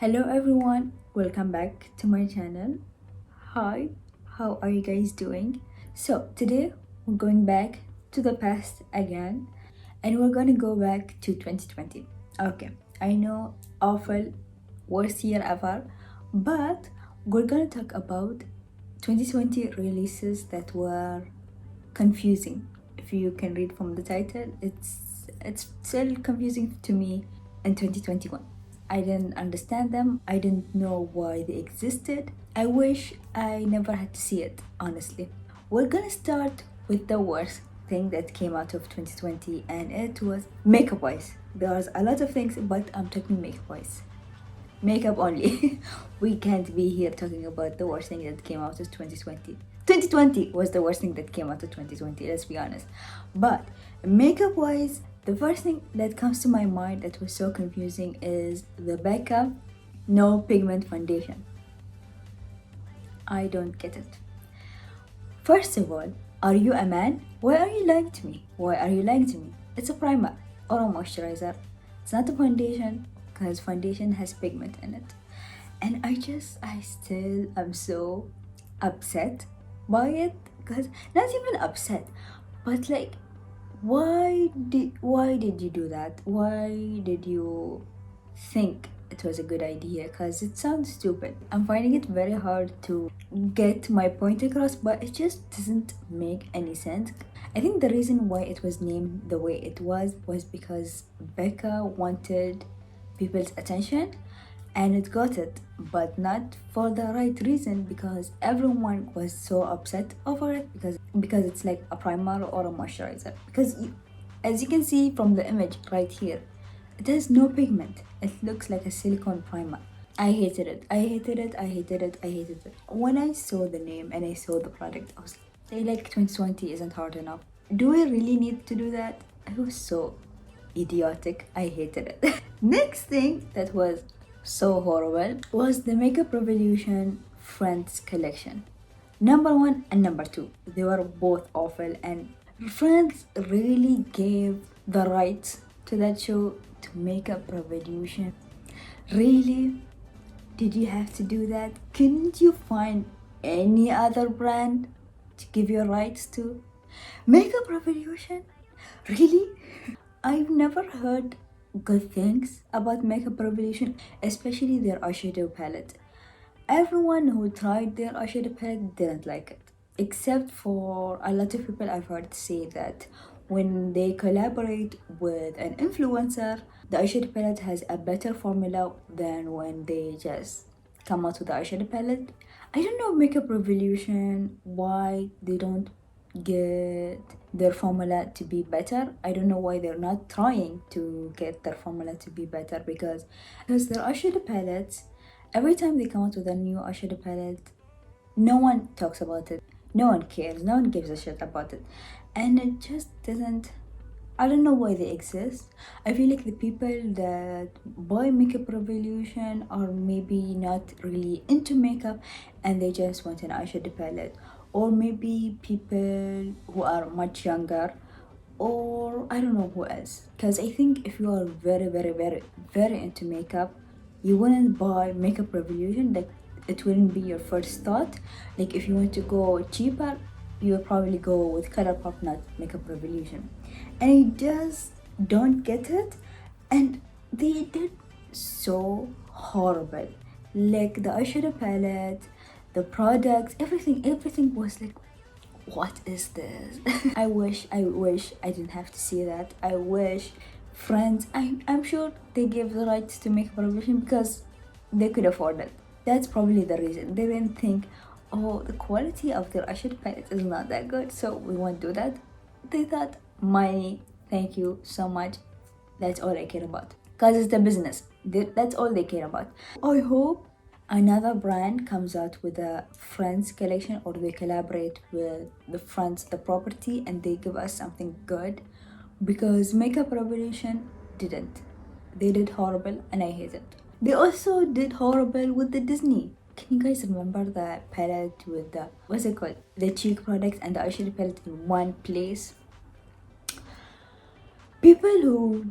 Hello everyone, welcome back to my channel. Hi, how are you guys doing? So today we're going back to the past again and we're gonna go back to 2020. Okay, I know, awful, worst year ever, but we're gonna talk about 2020 releases that were confusing. If you can read from the title, it's still confusing to me in 2021. I didn't understand them. I didn't know why they existed. I wish I never had to see it, honestly. We're gonna start with the worst thing that came out of 2020, and it was makeup wise. There's a lot of things, but I'm talking makeup wise. Makeup only. We can't be here talking about the worst thing that came out of 2020. 2020 was the worst thing that came out of 2020, let's be honest. But makeup wise, the first thing that comes to my mind that was so confusing is the Becca no pigment foundation. I don't get it. First of all, are you a man? Why are you lying to me? Why are you lying to me? It's a primer or a moisturizer. It's not a foundation because foundation has pigment in it. And I still am so upset by it, because not even upset, but like, why did you do that? Why did you think it was a good idea? Because it sounds stupid. I'm finding it very hard to get my point across, but it just doesn't make any sense. I think the reason why it was named the way it was because Becca wanted people's attention and it got it, but not for the right reason, because everyone was so upset over it because it's like a primer or a moisturizer. Because as you can see from the image right here, it has no pigment. It looks like a silicone primer. I hated it. I hated it. I hated it. I hated it. When I saw the name and I saw the product, I was like 2020 isn't hard enough. Do we really need to do that? It was so idiotic. I hated it. Next thing that was so horrible was the Makeup Revolution Friends collection. Number 1 and number 2, they were both awful, and Friends really gave the rights to that show to Makeup Revolution. Really? Did you have to do that? Couldn't you find any other brand to give your rights to? Makeup Revolution? Really? I've never heard good things about Makeup Revolution, especially their eyeshadow palette. Everyone who tried their eyeshadow palette didn't like it, except for a lot of people I've heard say that when they collaborate with an influencer, the eyeshadow palette has a better formula than when they just come out with the eyeshadow palette. I don't know Makeup Revolution why they don't get their formula to be better. I don't know why they're not trying to get their formula to be better, because their eyeshadow palettes, every time they come out with a new eyeshadow palette, no one talks about it, no one cares, no one gives a shit about it, and it just doesn't. I don't know why they exist. I feel like the people that buy Makeup Revolution are maybe not really into makeup and they just want an eyeshadow palette, or maybe people who are much younger, or I don't know who else. Because I think if you are very, very, very, very into makeup, you wouldn't buy Makeup Revolution. Like, it wouldn't be your first thought. Like, if you want to go cheaper, you would probably go with ColourPop, not Makeup Revolution. And I just don't get it. And they did so horrible. Like, the eyeshadow palette, the products, everything was like, what is this? I wish I didn't have to see that. I wish Friends, I'm sure they gave the rights to Makeup Revolution because they could afford it. That's probably the reason. They didn't think, oh, the quality of their eyeshadow palette is not that good, so we won't do that. They thought, money, thank you so much. That's all I care about. Because it's the business. That's all they care about. I hope another brand comes out with a Friends collection, or they collaborate with the Friends, the property, and they give us something good. Because Makeup Revolution didn't. They did horrible and I hate it. They also did horrible with the Disney. Can you guys remember the palette with the, what's it called? The cheek products and the eyeshadow palette in one place? People who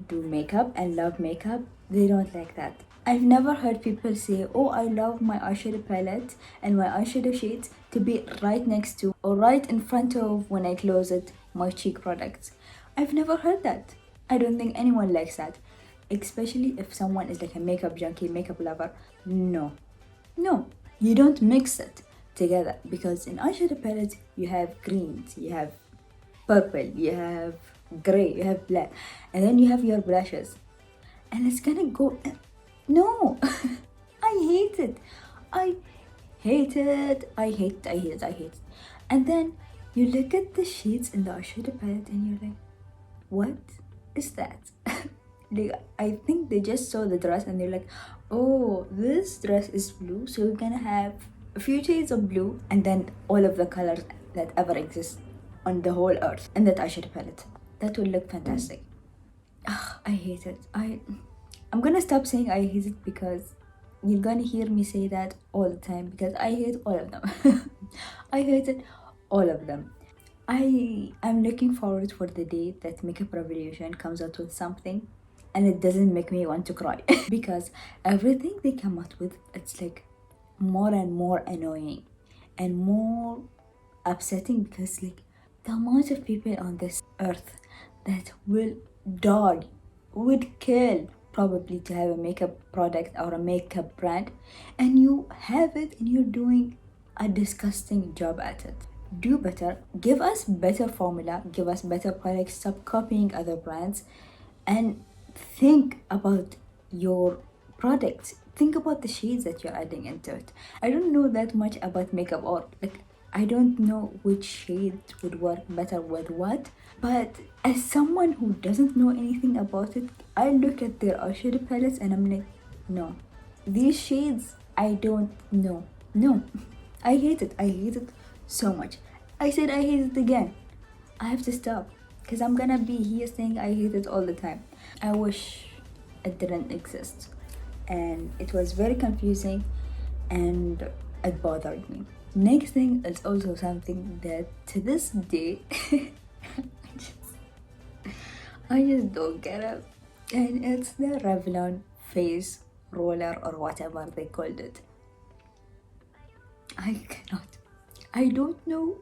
do makeup and love makeup they don't like that. I've never heard people say, oh, I love my eyeshadow palette and my eyeshadow shades to be right next to or right in front of, when I close it, my cheek products. I've never heard that. I don't think anyone likes that, especially if someone is like a makeup junkie, makeup lover. No, you don't mix it together, because in eyeshadow palettes you have greens, you have purple, you have gray, you have black, and then you have your blushes, and it's gonna go. No, I hate it. I hate it. I hate it. And then you look at the shades in the eyeshadow palette and you're like, what is that? I think they just saw the dress and they're like, oh, this dress is blue, so we're gonna have a few shades of blue and then all of the colors that ever exist on the whole earth in that eyeshadow palette. That will look fantastic. Ugh, I hate it. I'm gonna stop saying I hate it, because you're gonna hear me say that all the time, because I hate all of them. I hated all of them. I'm looking forward for the day that Makeup Revolution comes out with something and it doesn't make me want to cry. Because everything they come out with, it's like more and more annoying and more upsetting, because like the amount of people on this earth that will die, would kill probably to have a makeup product or a makeup brand, and you have it and you're doing a disgusting job at it. Do better, give us better formula, give us better products, stop copying other brands, and think about your products. Think about the shades that you're adding into it. I don't know that much about makeup, or like I don't know which shade would work better with what, but as someone who doesn't know anything about it, I look at their eyeshadow palettes and I'm like, no, these shades, I don't know. No, I hate it. I hate it so much. I said I hate it again. I have to stop, because I'm gonna be here saying I hate it all the time. I wish it didn't exist, and it was very confusing and it bothered me. Next thing is also something that to this day I just don't get it, and it's the Revlon face roller or whatever they called it. I cannot. I don't know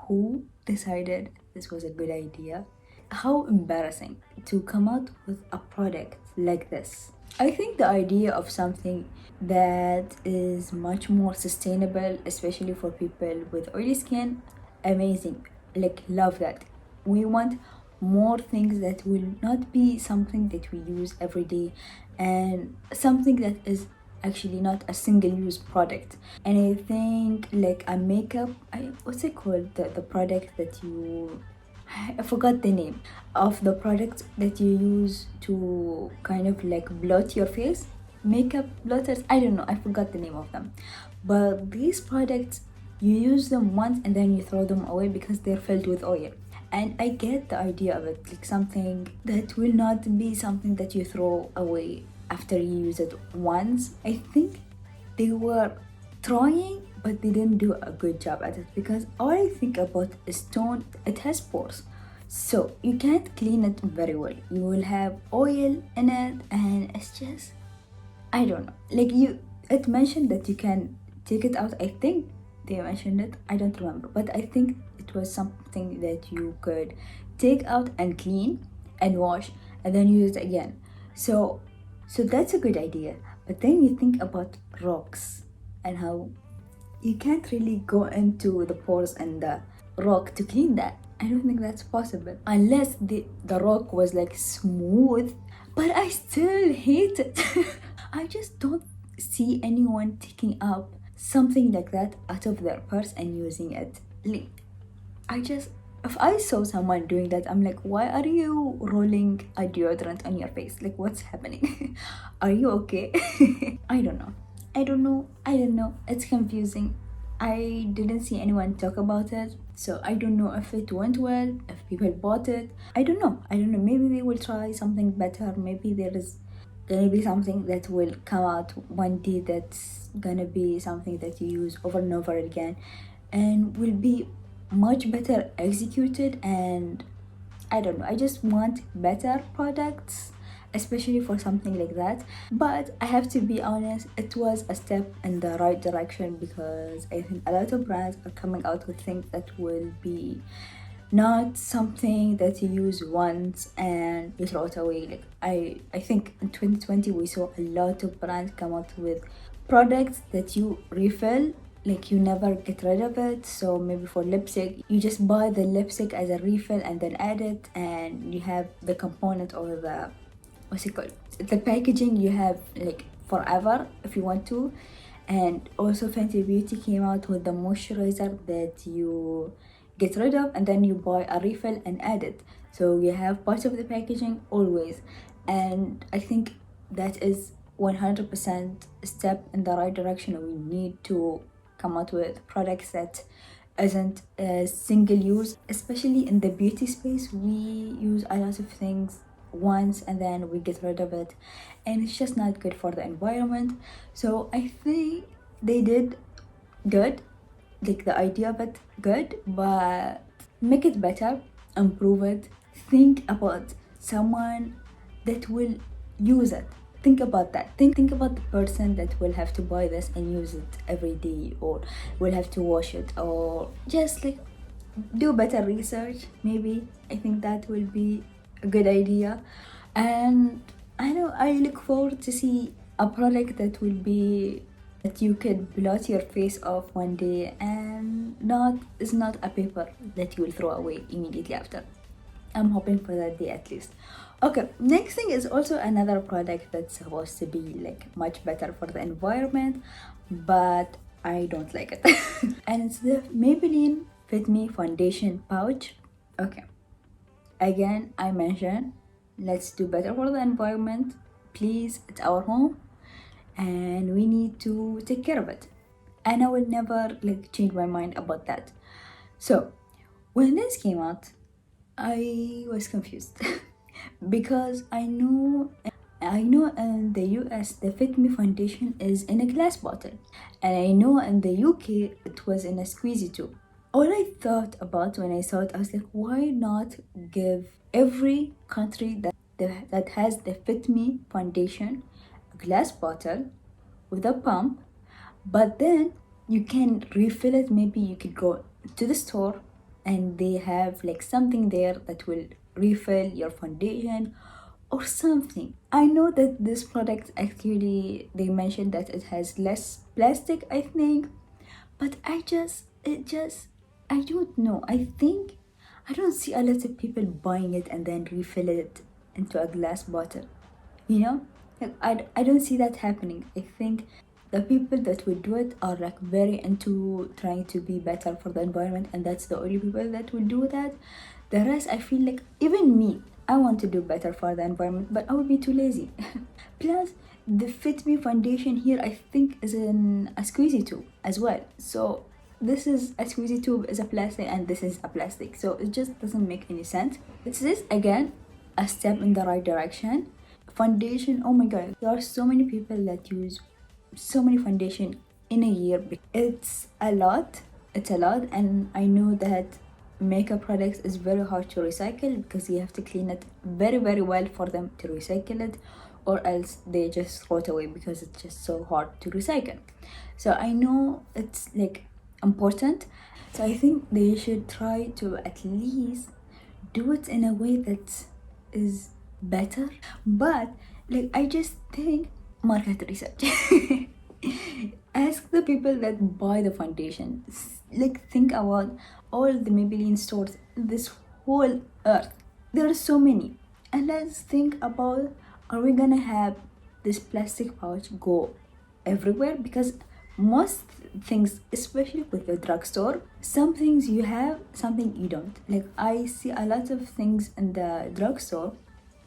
who decided this was a good idea. How embarrassing to come out with a product like this. I think the idea of something that is much more sustainable, especially for people with oily skin, amazing. Like, love that. We want more things that will not be something that we use every day, and something that is actually not a single-use product. And I think like a makeup, what's it called? The product that you, I forgot the name of the product that you use to kind of like blot your face. Makeup blotters, I don't know, I forgot the name of them. But these products, you use them once and then you throw them away because they're filled with oil. And I get the idea of it, like something that will not be something that you throw away after you use it once. I think they were trying, but they didn't do a good job at it, because all I think about is tone. It has pores, so you can't clean it very well. You will have oil in it, and it's just, I don't know. Like it mentioned that you can take it out. I think they mentioned it. I don't remember, but I think it was something that you could take out and clean and wash and then use it again. So that's a good idea. But then you think about rocks and how you can't really go into the pores and the rock to clean that. I don't think that's possible unless the rock was like smooth, but I still hate it. I just don't see anyone taking up something like that out of their purse and using it. Like, if I saw someone doing that, I'm like, why are you rolling a deodorant on your face? Like, what's happening? Are you okay? I don't know. It's confusing. I didn't see anyone talk about it, so I don't know if it went well, if people bought it. I don't know. Maybe they will try something better. Maybe there is gonna be something that will come out one day that's gonna be something that you use over and over again and will be much better executed. And I don't know, I just want better products, especially for something like that. But I have to be honest, it was a step in the right direction, because I think a lot of brands are coming out with things that will be not something that you use once and you throw it away. Like I think in 2020 we saw a lot of brands come out with products that you refill, like you never get rid of it. So maybe for lipstick, you just buy the lipstick as a refill and then add it, and you have the component or the, what's it called, the packaging you have like forever if you want to. And also Fenty Beauty came out with the moisturizer that you get rid of and then you buy a refill and add it, so you have part of the packaging always. And I think that is 100% a step in the right direction. We need to come out with products that isn't single use, especially in the beauty space. We use a lot of things once and then we get rid of it, and it's just not good for the environment. So I think they did good, like the idea of it good, but make it better, improve it. Think about someone that will use it. Think about that. Think about the person that will have to buy this and use it every day, or will have to wash it, or just like do better research. Maybe I think that will be a good idea. And I know I look forward to see a product that will be that you could blot your face off one day and is not a paper that you will throw away immediately after. I'm hoping for that day at least. Okay, next thing is also another product that's supposed to be like much better for the environment, but I don't like it. And it's the Maybelline Fit Me foundation pouch. Okay, again I mentioned, let's do better for the environment, please. It's our home and we need to take care of it, and I will never like change my mind about that. So when this came out, I was confused because I know in the US the Fit Me foundation is in a glass bottle, and I know in the UK it was in a squeezy tube. All I thought about when I saw it, I was like, why not give every country that has the Fit Me foundation a glass bottle with a pump, but then you can refill it. Maybe you could go to the store and they have like something there that will refill your foundation or something. I know that this product actually, they mentioned that it has less plastic, I think, but I don't know. I think I don't see a lot of people buying it and then refill it into a glass bottle, you know? Like, I don't see that happening. I think the people that will do it are like very into trying to be better for the environment, and that's the only people that will do that. The rest, I feel like, even me, I want to do better for the environment, but I would be too lazy. Plus, the Fit Me foundation here, I think, is in a squeezy tube as well. So this is a squeezy tube, is a plastic, and this is a plastic. So it just doesn't make any sense. This is again a step in the right direction. Foundation, oh my god, there are so many people that use so many foundation in a year. It's a lot, and I know that makeup products is very hard to recycle because you have to clean it very well for them to recycle it, or else they just throw it away because it's just so hard to recycle. So I know it's like important, so I think they should try to at least do it in a way that is better. But like, I just think market research. Ask the people that buy the foundation. Like, think about all the Maybelline stores in this whole earth. There are so many, and let's think about, are we gonna have this plastic pouch go everywhere? Because most things, especially with the drugstore, some things you have, something you don't. Like, I see a lot of things in the drugstore,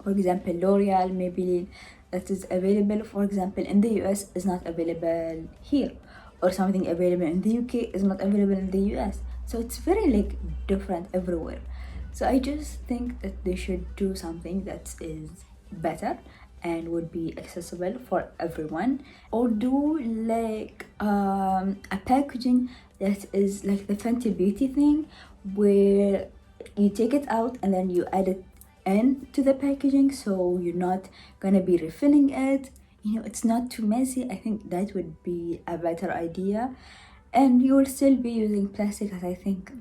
for example L'Oreal, Maybelline, that is available, for example, in the US is not available here, or something available in the UK is not available in the US. So it's very like different everywhere. So I just think that they should do something that is better and would be accessible for everyone, or do like a packaging that is like the Fenty Beauty thing, where you take it out and then you add it into the packaging, so you're not gonna be refilling it. You know, it's not too messy. I think that would be a better idea. And you will still be using plastic, as I think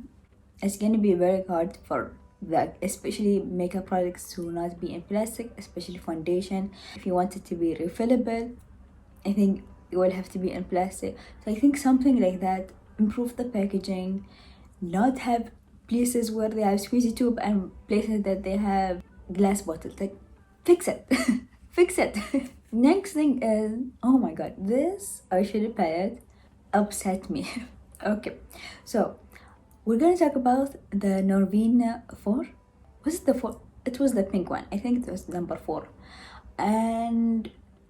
it's gonna be very hard for that, especially makeup products to not be in plastic, especially foundation. If you want it to be refillable, I think it will have to be in plastic. So I think something like that, improve the packaging, not have places where they have squeezy tube and places that they have glass bottles. Like, fix it. Fix it. Next thing is, oh my god, this eyeshadow palette upset me. Okay, so we're gonna talk about the Norvina 4. Was it the 4? It was the pink one. I think it was number 4. And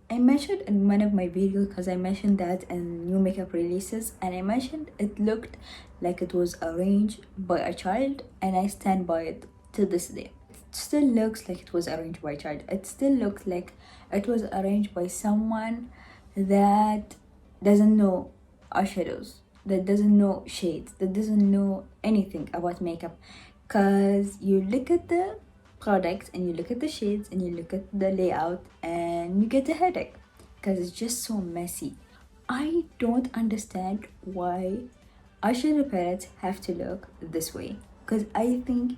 I mentioned in one of my videos, because I mentioned that in new makeup releases, and I mentioned it looked like it was arranged by a child, and I stand by it to this day. It still looks like it was arranged by a child. It still looks like it was arranged by someone that doesn't know eyeshadows, that doesn't know shades, that doesn't know anything about makeup. Because you look at the products and you look at the shades and you look at the layout and you get a headache because it's just so messy. I don't understand why eyeshadow palettes have to look this way, because I think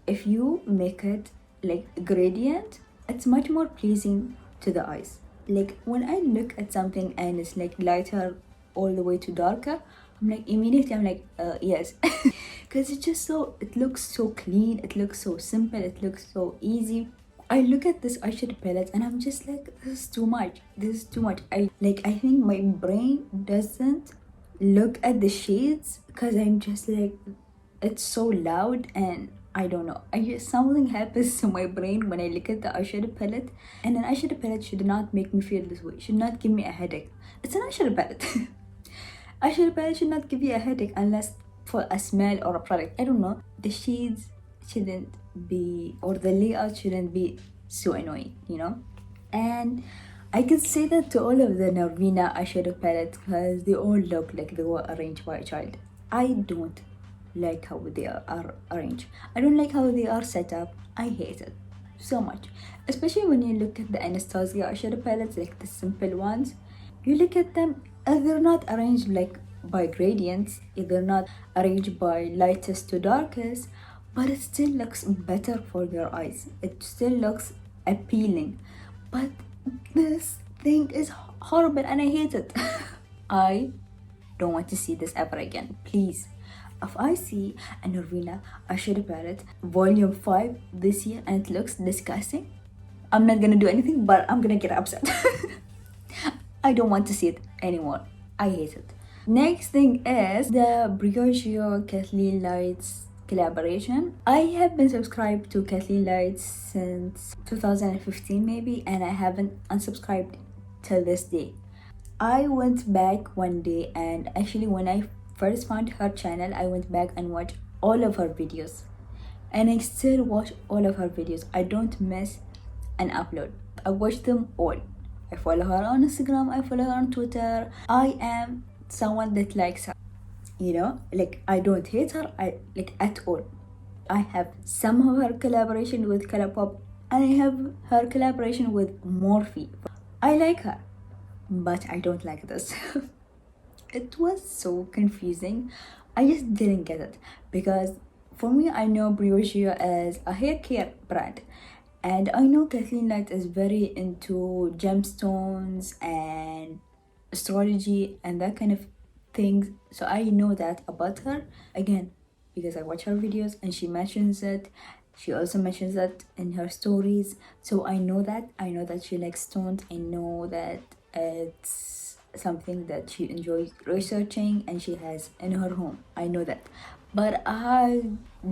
if you make it like gradient, it's much more pleasing to the eyes. Like when I look at something and it's like lighter all the way to darker, I'm like immediately I'm like yes. Because it's just so, it looks so clean, it looks so simple, it looks so easy. I look at this eyeshadow palette and I'm just like, this is too much, this is too much. I think my brain doesn't look at the shades because I'm just like, it's so loud, and I don't know, I just, something happens to my brain when I look at the eyeshadow palette. And an eyeshadow palette should not make me feel this way, should not give me a headache. It's an eyeshadow palette. Eyeshadow palette should not give you a headache unless for a smell or a product. I don't know, the shades shouldn't be, or the layout shouldn't be so annoying, you know. And I could say that to all of the Norvina eyeshadow palettes because they all look like they were arranged by a child. I don't like how they are arranged. I don't like how they are set up. I hate it so much, especially when you look at the Anastasia eyeshadow palettes, like the simple ones. You look at them, they're not arranged like by gradients, they're not arranged by lightest to darkest, but it still looks better for your eyes, it still looks appealing. But this thing is horrible and I hate it. I don't want to see this ever again. Please, if I see a Norvina eyeshadow palette volume 5 this year and it looks disgusting, I'm not gonna do anything, but I'm gonna get upset. I don't want to see it anymore. I hate it. Next thing is the Briogeo Kathleen Lights collaboration. I have been subscribed to Kathleen Lights since 2015 maybe, and I haven't unsubscribed till this day. I went back one day, and actually when I first found her channel, I went back and watched all of her videos, and I still watch all of her videos. I don't miss an upload. I watch them all. I follow her on Instagram, I follow her on Twitter. I am someone that likes her, you know, like I don't hate her, I like at all. I have some of her collaboration with Colourpop, and I have her collaboration with Morphe. I like her, but I don't like this. It was so confusing. I just didn't get it, because for me, I know Briogeo as a hair care brand, and I know Kathleen Light is very into gemstones and astrology and that kind of things. So I know that about her, again, because I watch her videos and she mentions it. She also mentions that in her stories. So I know that she likes stones. I know that it's something that she enjoys researching and she has in her home. I know that. But I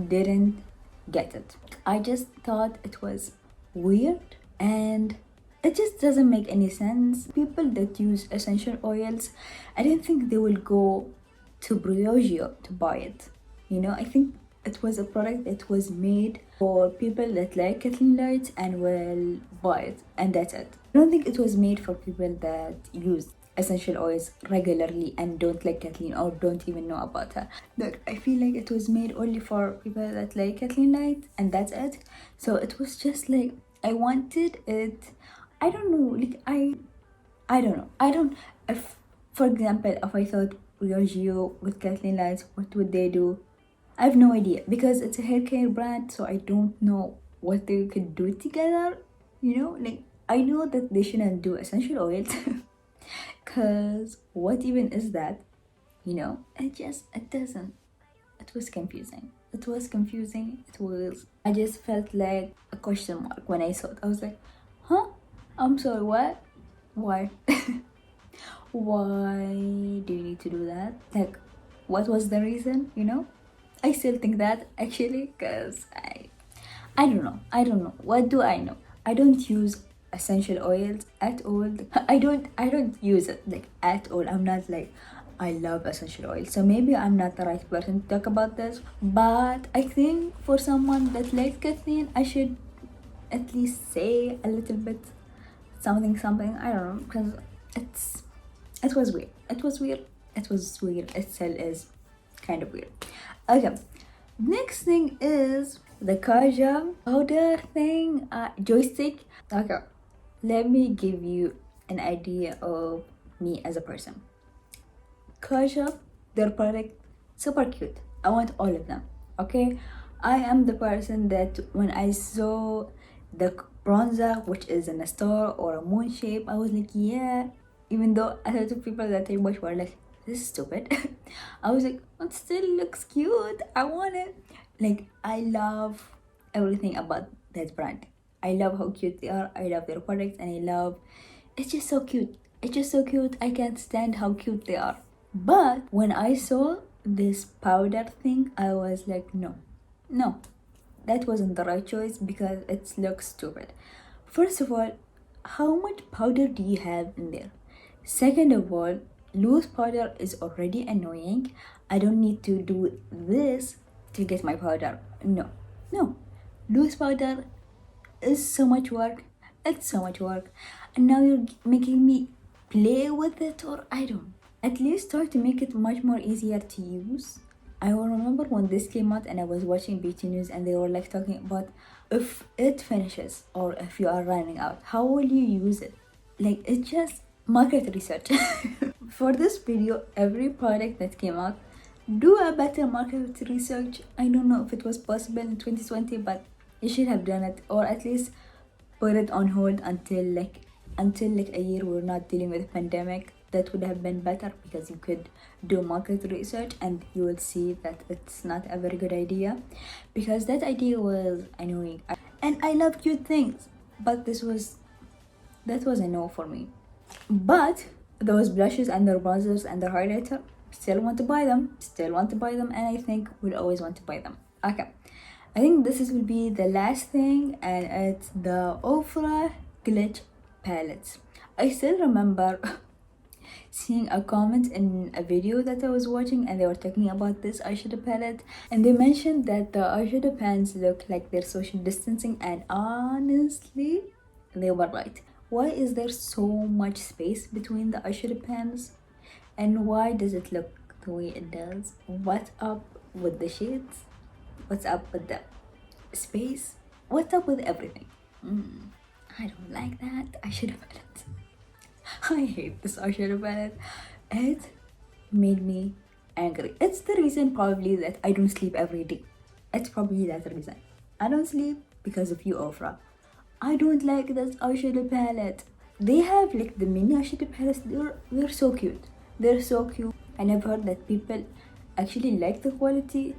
didn't get it. I just thought it was weird and it just doesn't make any sense. People that use essential oils, I don't think they will go to Briogeo to buy it. You know, I think it was a product that was made for people that like Kathleen Lights and will buy it, and that's it. I don't think it was made for people that use essential oils regularly and don't like Kathleen or don't even know about her. Look, I feel like it was made only for people that like Kathleen Light and that's it. So it was just like, I wanted it. I don't know, like I don't know. I don't, if, for example, if I thought Giorgio with Kathleen Lights, what would they do? I have no idea because it's a hair care brand, so I don't know what they could do together. You know, like I know that they shouldn't do essential oils because what even is that? You know, it doesn't. It was confusing. It was confusing. It was. I just felt like a question mark when I saw it. I was like, huh? I'm sorry, what? Why? Why do you need to do that? Like, what was the reason? You know? I still think that actually, because I don't know. I don't know. What do I know? I don't use essential oils at all. I don't use it like at all. I'm not like I love essential oils. So maybe I'm not the right person to talk about this. But I think for someone that likes Kathleen, I should at least say a little bit something. I don't know, because it was weird. It was weird. It was weird. It still is kind of weird. Okay, next thing is the Kaja powder thing, joystick. Okay, let me give you an idea of me as a person. Kaja, their product, super cute. I want all of them. Okay, I am the person that when I saw the bronzer, which is in a star or a moon shape, I was like, yeah. Even though a lot of people that I watch were like, this is stupid. I was like, it still looks cute. I want it. Like, I love everything about that brand. I love how cute they are. I love their products, and I love. It's just so cute. It's just so cute. I can't stand how cute they are. But when I saw this powder thing, I was like, no, that wasn't the right choice because it looks stupid. First of all, how much powder do you have in there? Second of all, loose powder is already annoying. I don't need to do this to get my powder. No. Loose powder is so much work. It's so much work. And now you're making me play with it, or I don't. At least try to make it much more easier to use. I will remember when this came out and I was watching beauty news and they were like talking about if it finishes or if you are running out, how will you use it? Like, it's just market research. For this video, every product that came out, do a better market research. I don't know if it was possible in 2020, but you should have done it, or at least put it on hold until like a year we're not dealing with a pandemic. That would have been better because you could do market research and you will see that it's not a very good idea, because that idea was annoying. And I love cute things, but that was a no for me. But those blushes and their bronzers and their highlighter, still want to buy them, and I think we'll always want to buy them. Okay, I think this will be the last thing, and it's the Ofra Glitch palettes. I still remember seeing a comment in a video that I was watching, and they were talking about this eyeshadow palette, and they mentioned that the eyeshadow pans look like they're social distancing, and honestly, they were right. Why is there so much space between the eyeshadow pans? And why does it look the way it does? What's up with the shades? What's up with the space? What's up with everything? I don't like that eyeshadow palette. I hate this eyeshadow palette. It made me angry. It's the reason probably that I don't sleep every day. It's probably that reason. I don't sleep because of you, Ofra. I don't like this eyeshadow palette. They have like the mini eyeshadow palettes. They're so cute. They're so cute. And I've heard that people actually like the quality.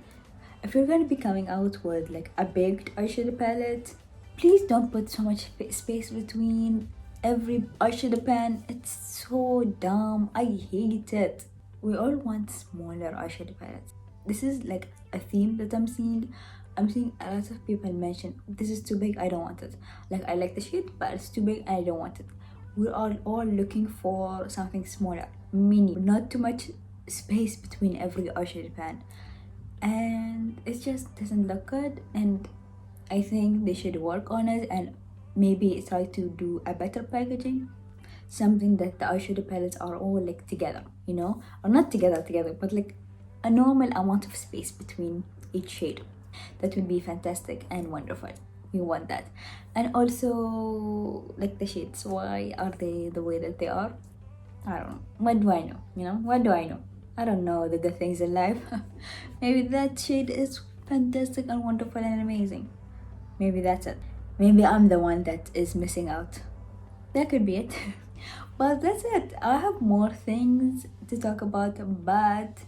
If you're gonna be coming out with like a baked eyeshadow palette, please don't put so much space between every eyeshadow pan. It's so dumb. I hate it. We all want smaller eyeshadow palettes. This is like a theme that I'm seeing a lot of people mention, this is too big, I don't want it. Like, I like the shade, but it's too big and I don't want it. We are all looking for something smaller, mini, not too much space between every eyeshadow pan. And it just doesn't look good, and I think they should work on it and maybe try to do a better packaging something that the eyeshadow palettes are all like together, you know, or not together but like a normal amount of space between each shade. That would be fantastic and wonderful. We want that. And also like the shades, why are they the way that they are? I don't know. What do I know? You know, what do I know? I don't know the good things in life. Maybe that shade is fantastic and wonderful and amazing. Maybe that's it. Maybe I'm the one that is missing out. That could be it. But that's it. I have more things to talk about, but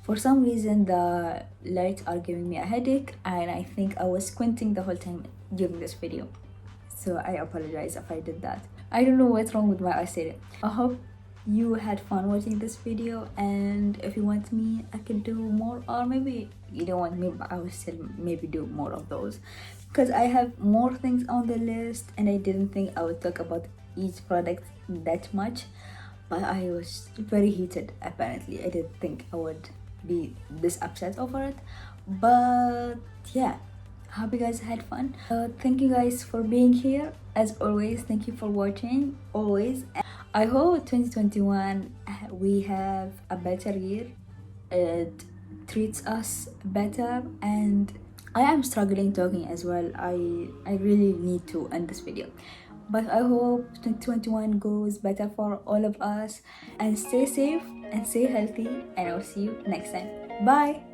for some reason the lights are giving me a headache, and I think I was squinting the whole time during this video. So I apologize if I did that. I don't know what's wrong with my eyeshadow. I hope you had fun watching this video, and if you want me, I can do more, or maybe you don't want me, but I will still maybe do more of those, because I have more things on the list and I didn't think I would talk about each product that much, but I was very heated. Apparently I didn't think I would be this upset over it, but yeah, I hope you guys had fun. Thank you guys for being here. As always, thank you for watching always. I hope 2021 we have a better year. It treats us better, and I am struggling talking as well. I really need to end this video, but I hope 2021 goes better for all of us, and stay safe and stay healthy, and I'll see you next time. Bye.